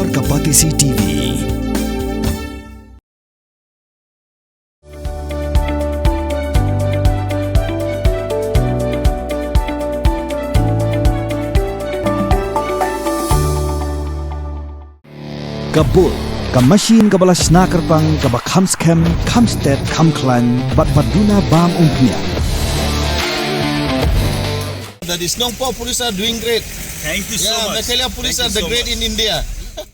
Surokbah TV. Kabul, kamasin kabalas nakarpang kabakhamskem, khamstet, khamklan, batbaduna bam umpia. The Snowpaw police are doing great. Thank you so much. Meghalaya police are the great in India.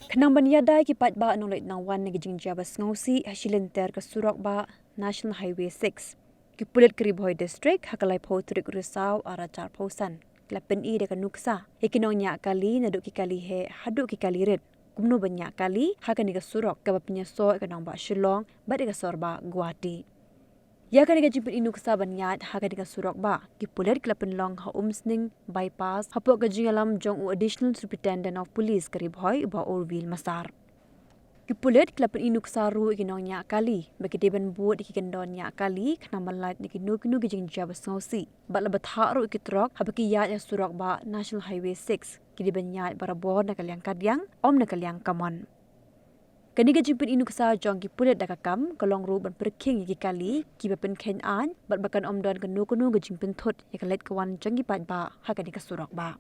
Kanang banyada kipat ba nolit nang wan nagijing jabas ngausi hasilenter ka Surokbah National Highway 6. Ki Pulit Kriboy District hakalay potrik Risaw ara charposan. Klapen I de ka Nuksa. Ikinong nya kali naduk ki kali he haduk ki kali red. Kumno banyak kali hakani ka Surok ka penyeso ikanong ba Shillong ba de ka Sorba Guwahati. Ya kan ka jimpin Nuksa banyat hakani ka Surokbah ki Pulit klapen long ha umsning bypass hapok ka jingalam jong u additional superintendent of police Kriboy ba Orville Masar. Ki Pulit klapen Nuksa ru ikinong nya kali bagi deban buat ikikendon nya kali kana malat ni kinu gijing jabas ngausi ba labat haru iki Trok habaki Ïaid ya Surokbah National Highway 6 kini banyak barabor nak Liang Diang om nak Liang Kamon. Kani ka jimpin Nuksa jong ki Pulit dakakam kalong ru ban perking iki kali ki bepen ken an bat bakan om don kanu ka jimpin thot ya kalet kawan jong ki pat ba hakani ka Surokbah.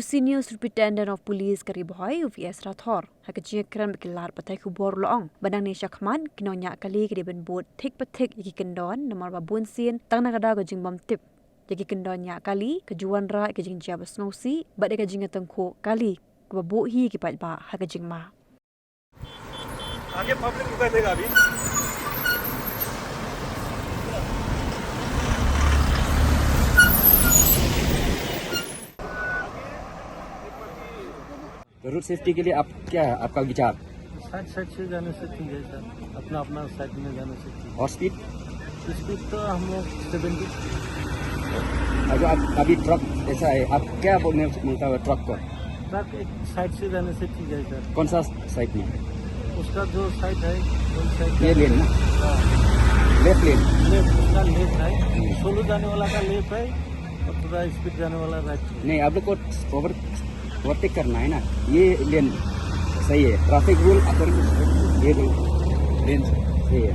Senior Superintendent of Police Kriboy UVS Rathor hakajia kran bekilar patai kubor loong banang ni Shakman kinonya kali ki deben bot thik pathik iki kendon nomor babun sin tang nakada ka jingbam tip jagi kendonnya kali kejuan ra ke jing jabas ngausi bat de ka jinga tengko kali ke bo hi ki pat ba ha ka jingma आगे पब्लिक रुका देगा अभी तो road safety के लिए आप क्या है आपका विचार? साइड से जाने से ठीक है सर, अपना अपना साइड में जाने से ठीक। और स्पीड तो हम लोग 70। जो आप अभी ट्रक ऐसा है, आप क्या बोलने मिलता है ट्रक को? ट्रक एक साइड से जाने से ठीक है सर। कौन सा साइड में? उसका जो साइड है ये लेन ना, लेफ्ट लेन, उसका लेफ्ट है, सोलो जाने वाला का लेफ्ट है और पूरा स्पीड जाने वाला राइट। नहीं, आप लोग को ओवरटेक करना है ना, ये लेन सही है, ट्रैफिक रूल अकॉर्डिंग ये लेन सही है.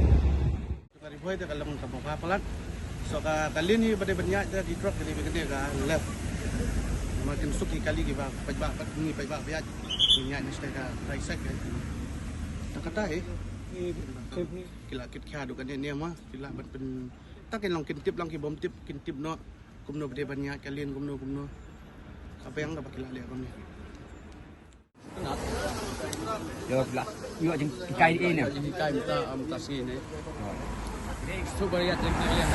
Kariboy te kalang kabuka palat. So ka kalin hi bade banyak di Trok ni begede ka left. Makin suki kali ki ba pajba pat ni pajba biat. Banyak ni ka right side ka. Takata kila kit kha du kan ni ma kila ban pen takin long kintip lang ki bom tip kintip no kumno bade banyak kalin kumno apa yang dapat kila lihat kami. Được là như vậy cây đi nè. Kai kita amtasi ni. Ini super ya dengan Liang.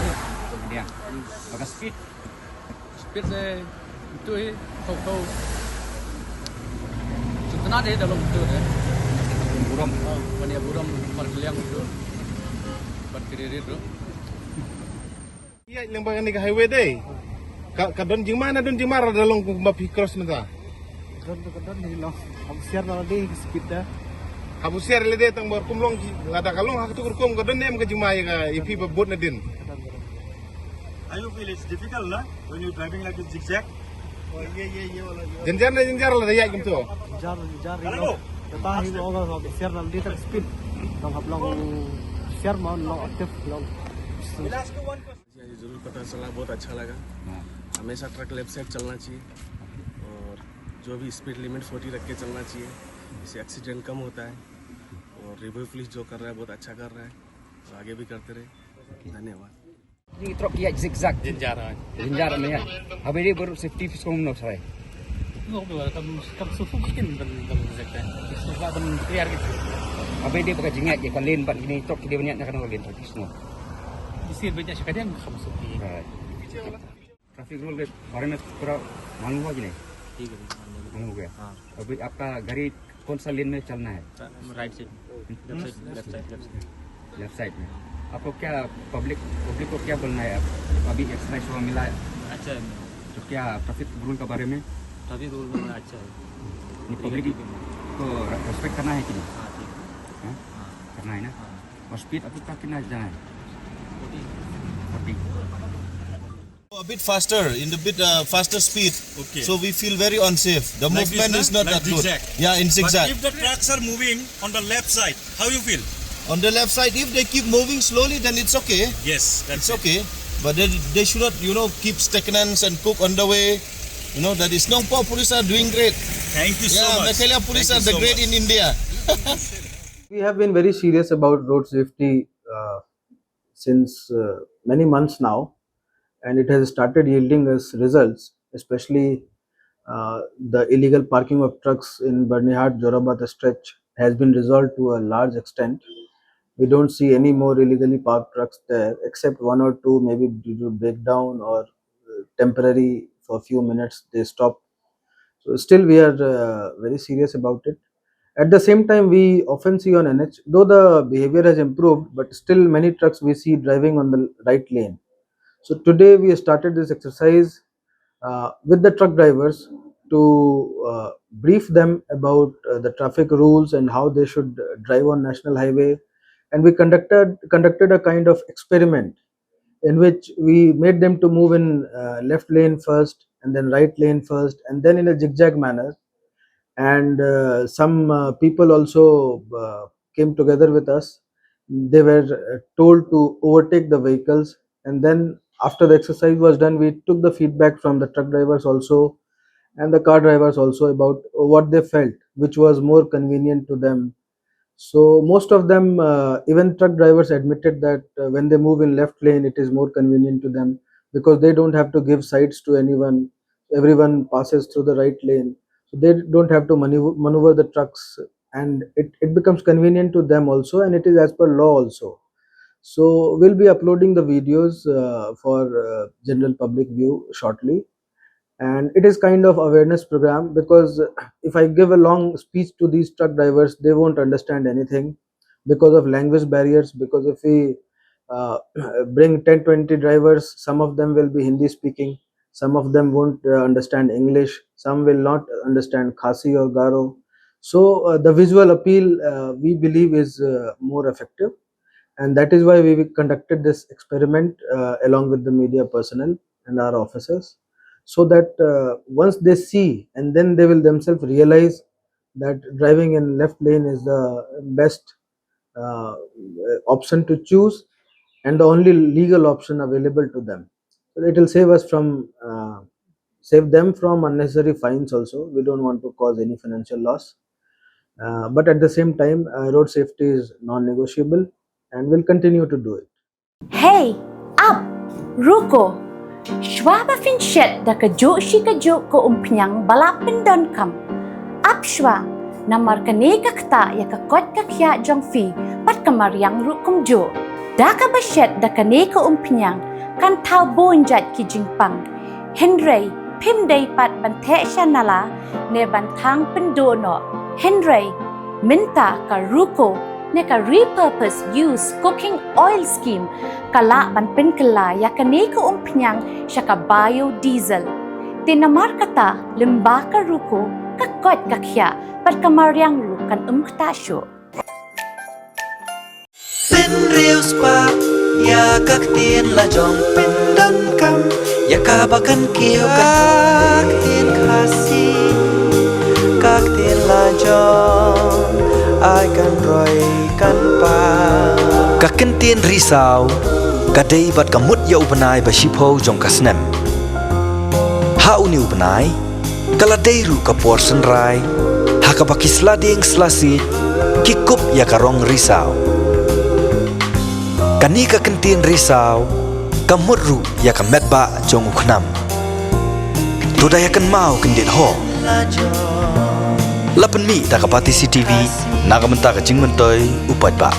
Liang. Maka speed saya itu kau setelah dia dalam itu buram. Banyak buram Liang itu berkiri itu. Iya, lembaga ni highway deh. Kadon jimana dalam kumbapi cross nata. kadon ni lo हम शेयर वाला दे स्पीड दा Habu share le deh tang bar kumlong ngada kalong hak tu kum kadon nem ke jimai ka ipi babot na din. I feel it's difficult, na, when you're driving like a zigzag. Jenjar la ya gitu. jar lo ता ही ओवर हो शेयर वाला दे तक स्पीड तो हम लोग शेयर मान लो active low ये जरूर पता चला, बहुत अच्छा लगा. हमेशा ट्रक लेफ्ट साइड चलना चाहिए और जो भी स्पीड लिमिट 40 रख के चलना चाहिए. इससे एक्सीडेंट कम होता है और रिवॉल्व पुलिस जो कर रहा है बहुत अच्छा कर रहा है, तो आगे भी करते रहे. धन्यवाद. Ini truk Ïaid zigzag. Jenjar ni ya. Habis ini baru safety fiskum nak saya. कब सुफु किन बन सकता है इसका बन clear gitu. Habis dia pakai jengat je kalau lane bat ini truk dia banyak nak kena lane traffic semua. इससे banyak sekali yang kamu sufi. Traffic rule के बारे में पूरा मालूम हुआ कि नहीं? ठीक है मालूम हो गया. अभी आपका गाड़ी कौन सा लेन में चलना है? राइट साइड लेफ्ट साइड में. आपको क्या पब्लिक को क्या बोलना है? आप अभी एक्सरसाइज हुआ मिला है. अच्छा है तो क्या ट्रैफिक रूल के बारे में? ट्रैफिक रूल में अच्छा है. पब्लिक को रेस्पेक्ट करना है कि नहीं? करना है ना. और स्पीड आपको कितना जाना है? 40. A bit faster, in a bit faster speed. Okay. So we feel very unsafe. The Like movement this, is not like that good. zigzag. Yeah, in But zigzag. if the trucks are moving on the left side, how you feel? On the left side, if they keep moving slowly, then it's okay. Yes, It's that's it. okay. But they should not, keep stagnant and cook on the way. That is Nongpo police are doing great. Thank you so Yeah, much. Meghalaya police Thank are you the so great much. in India. We have been very serious about road safety since many months now, and it has started yielding us results, especially the illegal parking of trucks in Barnihat Jorabad stretch has been resolved to a large extent. We don't see any more illegally parked trucks there, except one or two, maybe due to breakdown or temporary for a few minutes they stop. So still we are very serious about it. At the same time, we often see on NH, though the behavior has improved, but still many trucks we see driving on the right lane. So today we started this exercise with the truck drivers to brief them about the traffic rules and how they should drive on national highway. And we conducted a kind of experiment in which we made them to move in left lane first, and then right lane first, and then in a zigzag manner. And some people also came together with us. They were told to overtake the vehicles, and then after the exercise was done, we took the feedback from the truck drivers also and the car drivers also about what they felt, which was more convenient to them. So most of them, even truck drivers, admitted that when they move in left lane, it is more convenient to them because they don't have to give sides to anyone. Everyone passes through the right lane, so they don't have to maneuver the trucks, and it becomes convenient to them also, and it is as per law also. So we'll be uploading the videos for general public view shortly, and it is kind of awareness program because if I give a long speech to these truck drivers, they won't understand anything because of language barriers. Because if we bring 10-20 drivers, some of them will be Hindi speaking, some of them won't understand English, some will not understand Khasi or Garo. So the visual appeal, we believe, is more effective, and that is why we conducted this experiment along with the media personnel and our officers, so that once they see, and then they will themselves realize that driving in left lane is the best uh, option to choose, and the only legal option available to them. So it will save them from unnecessary fines also. We don't want to cause any financial loss, but at the same time, road safety is non-negotiable, and we'll continue to do it. Hey, up, ruko. Shwa ba finchet da kajo shi kajo ko umpiang balapin don kam. Up shwa, namar kaneka kta ya kakot kakya jong fi pat kamariang rukum jo. Da ka bashet da kaneka umpiang kan tau bonjat ki jingpang. Henry, pim day pat bante shanala ne bantang pendono. Henry, minta ka ruko neka repurpose use cooking oil scheme kala ban pen kala ya kaneka umpiang syaka biodiesel. Tinamar kata lembaka ruko kakot kakya pat kamariang rukan ktasyo. Pin reels pa ya kak tien la jong pin dan kam ya kabakan kiyo kak tien khasi kak tien la jong ai kan roi kan pa kaken tien risau kadai bat kamut ya upanai ba shipo jong kasnem ha uni upanai kala deiru ka portion rai ha ka bakisla ding slasi kikup ya karong risau kani ka kentin risau kamut ru ya ka metba jong uknam tuda ya kan mau kendit ho lapan mi ta ka pati CTV naga menta ka jingmentoi upat ba